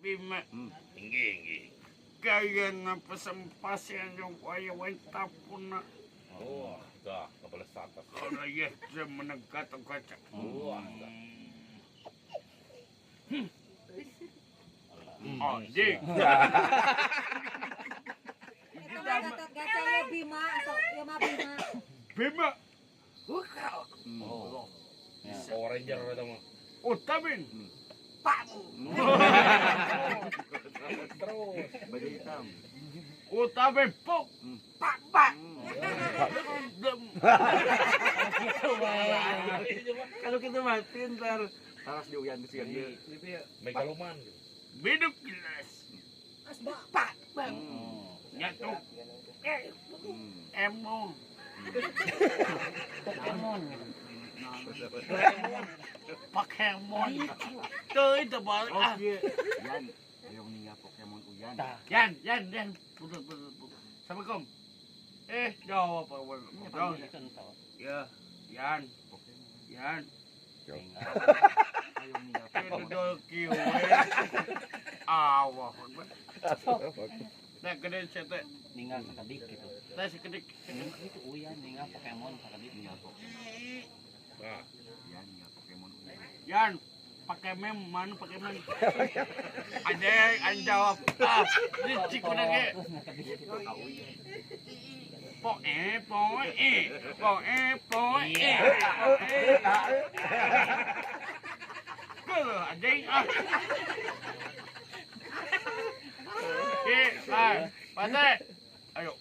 Bima. Inggih. Kaya na pasampasan yung wayawan tapon na. Oh, dah, kepala satas. Kalau ya, saya menegak-tegak. Oh, Oh, di. Ito mga gatot-gatot yung Bima. So, yung mga Bima. Bima. Oh. Power Ranger ada mah. Utamin. Terus. Baju hitam. Utamin po. Pak. Kalau kita mati ntar taras di uyan siang dia. Megaloman. Minum gelas. Pak. Nyatuk. Emo. Pokemon. Tới từ bờ. Oh iya. Yan, yung niya Pokemon uyan. Yan. Putus. Assalamualaikum. Jawab apa? Jawab. Ya, Yan. Yung niya Itu Pokemon. dol kieu. Awah. Nah, gede cete. Ningal sakadik gitu. Teh sekedik. Itu uyan ningal Pokemon sakadik. Niya Pokemon. Nah, Yan, niya Pokemon uyan. Yan, pakai mem, mana pakai mem? Ada yang jawab. Ini cik udah ke. Poe. Kalau ada yang Pandai. Ayo.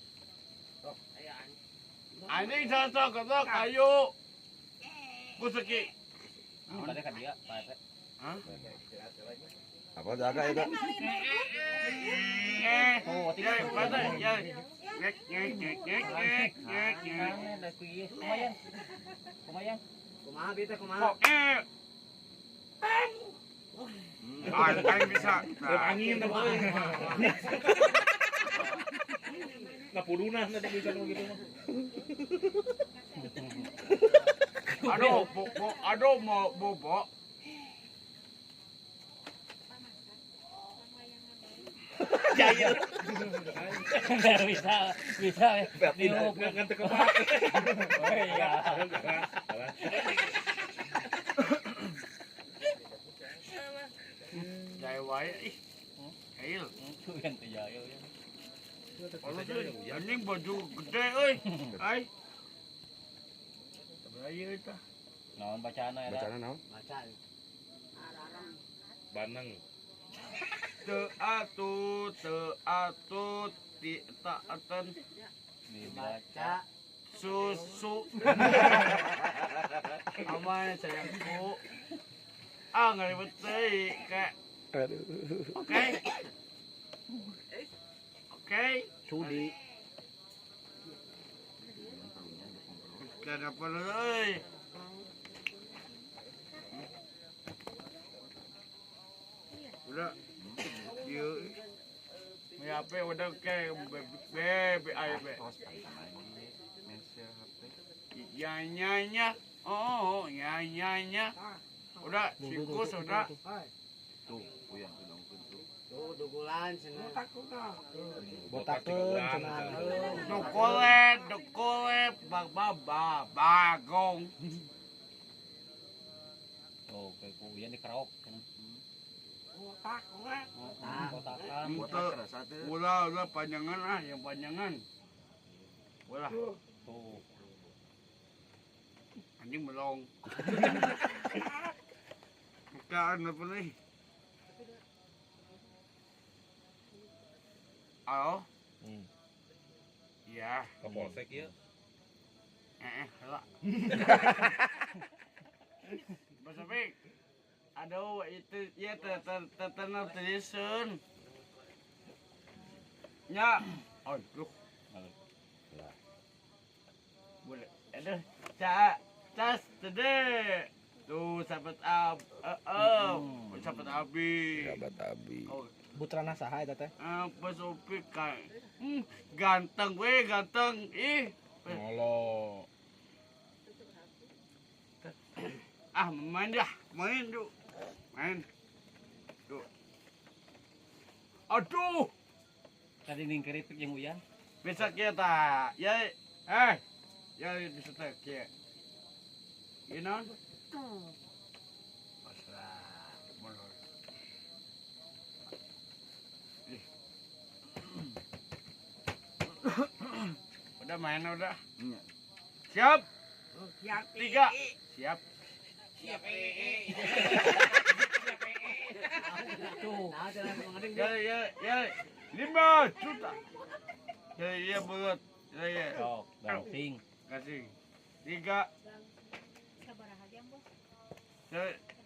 Anjing sosok, ayo. Kuseki. Pada kan dia, Pak. Hah? Apa jaga itu? Oh, tidak. Pandai, ya. Ada kuih. Kumayan. Kumaha bita kumaha? Angin bisa. angin dah boy. Napuduna na di bisa gitu mah. Aduh mau bobo. Jahil. Enggak bisa. Niup. Ngantek ke Pak. Oh iya. Jaya wae ih. Kail. Itu yang terjaya ya. Anjing baju gede euy. Ai. Beraya eta. Naon bacaan ya. Bacana naon? Banang. Teu atut ti taatan Dibaca. susu. Aman sayangku. Nggak ribet deui kak. Oke. Sudi. Gak ada apa euy. Udah. Yuk. Ya apa udah kayak bebe ayo be. Nyanya. Oh, nyanya. Udah, sikus udah. Tuh, uyan tuh dong tuh. Dugulan cenah. Botakeun cenah. Dokolet, bagong. Oh, kayak kuyan di karaok cenah. Botakan. Botak rasa teh. Ulah panjangan yang panjangan. Ulah, Tuh. anjing melong. Bukan apa nih? Halo? Iya. Kapolsek ya. Lah. Mas Apik. Aduh, itu ya tetenar tradition. Nya. Aduh. Boleh. Aduh, cas tede. Tuh sahabat sahabat Abi. Sahabat Abi. Oh, Putrana saha eta teh? Mas Apik kan. Ganteng we, ganteng. Ih. Ngolo. Main dah, main. Tuh. Aduh, Tadi ning keripik yang uyan. bisa kita. Ya, ya bisa tak kia. Inon. Pasrah, molor. Udah main udah. Siap. Siap. 3. Siap. Tuh. Ya. 5 juta. Ya berat. Ya. Sok, dancing. Kasih. 3. Sabaraha diam, Bos.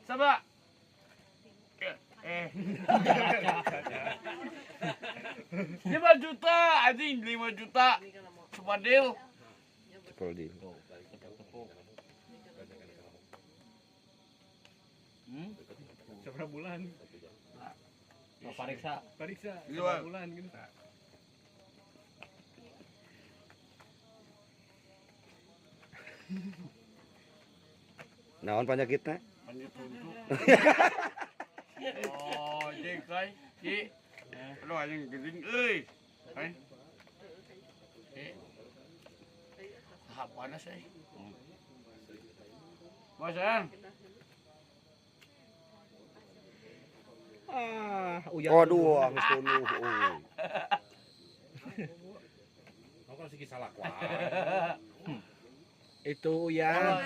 Sabar. 5 juta, anjing 5 juta. Sepadil. Cepol di. Tuh, tepuk-tepuk. Seberapa bulan? Tuh, pariksa. Periksa. Dua. Seberapa bulan gitu. Naon penyakitnya? Panjat untuk. Oh, jeng kai. Ki. Aduh anjing geding euy. Hai. Tahap panas euy. Bosan. Uyan. Waduh, angis tuluh. Kamu kan sih salah kuat. Itu Uyan.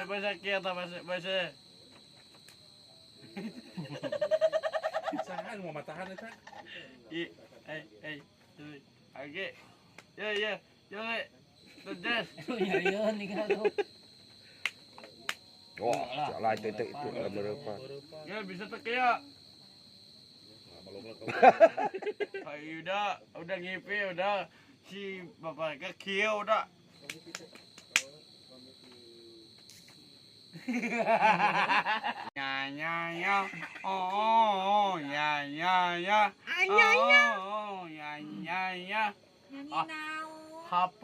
Bahasa kia ta bahasa. Sahan mau matahan eta. Age. Ya. Jole. Tejas. Nyarian nih kan tuh. Oh, salah itu berapa? Ya bisa tak ya. Ayo udah ngipi udah si bapak kia udah. Ya. Oh, ya. Oh, ya. Nyanyi naon? HP.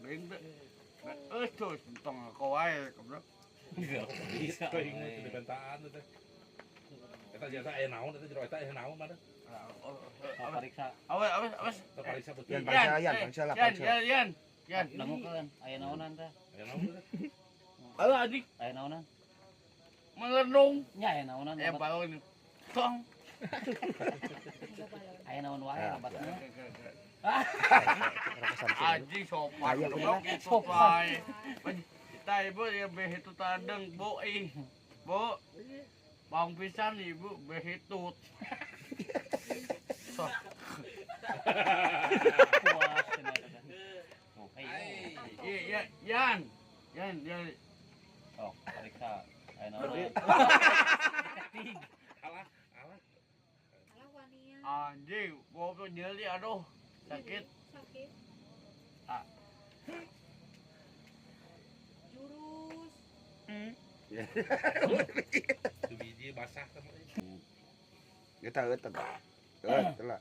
Bing. Tuh, tong kau ae, bro. Bisa. Kau ingat kebentaan itu. Eta jasa aya naon eta jero eta aya naon mana? Pariksa. Awas. Terpariksa betul. Yan, pariksa lah, pariksa. Yan. Dangukeun aya naonan teh? Aya naon? Halo adik, Aya naonan? melenung. Nya aya naonan. Balon. Tong. Aya naon wae obatna. Anjing sopan. Ayo, Goblok itu bae. Kita ibu ya behitu tadeng, Bu. Bu. Bang pisan ibu behitut. So. Puas cenah. Oke. Iya, Yan. Sok, pariksa. Aya naonan. Alah. Alah wanian. Anjing, gua tuh nyeri aduh. Sakit. Sakit. Ah. Jurus. Tu biji basah sama. Eta. Telah.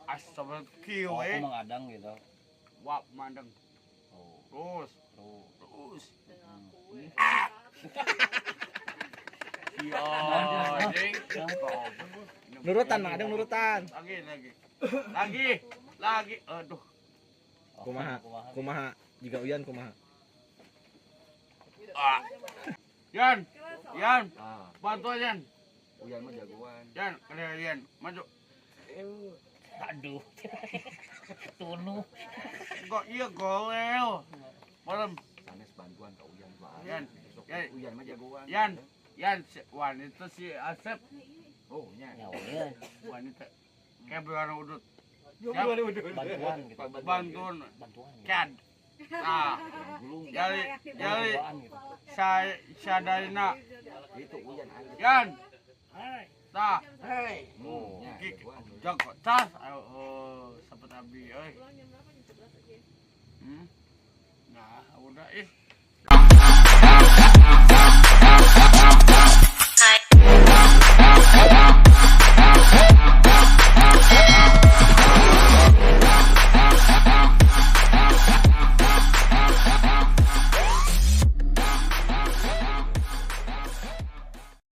Astagfirullah kieu Oh, aku we. mengadang gitu. Wap mandeng. Oh, Terus. Hmm. Iya, anjing. Nurutan, Mang Adeng nurutan. Lagi. Aduh. Oh, Kumaha? Jika Uyan kumaha? Ah. Yan. Bantu Yan. Uyan mah jagoan. Yan, maju. Aduh. Tunu. Kok iya golel. Malam. Sanes bantuan ka Uyan mah. Yan. Uyan mah jagoan. Yan, wanita si Asep. Oh, nya. Ya udah. Wanita. Kayak orang udut. Bantuan gitu. Bantuan. Bantuan. Gitu. Kan. Nah, jali Bantuan gitu. Sadarina. Itu Uyan aja. Yan. Tah. Oh, nya Ki- jagoan. Jago tas. Sahabat Abi euy. Nah, udah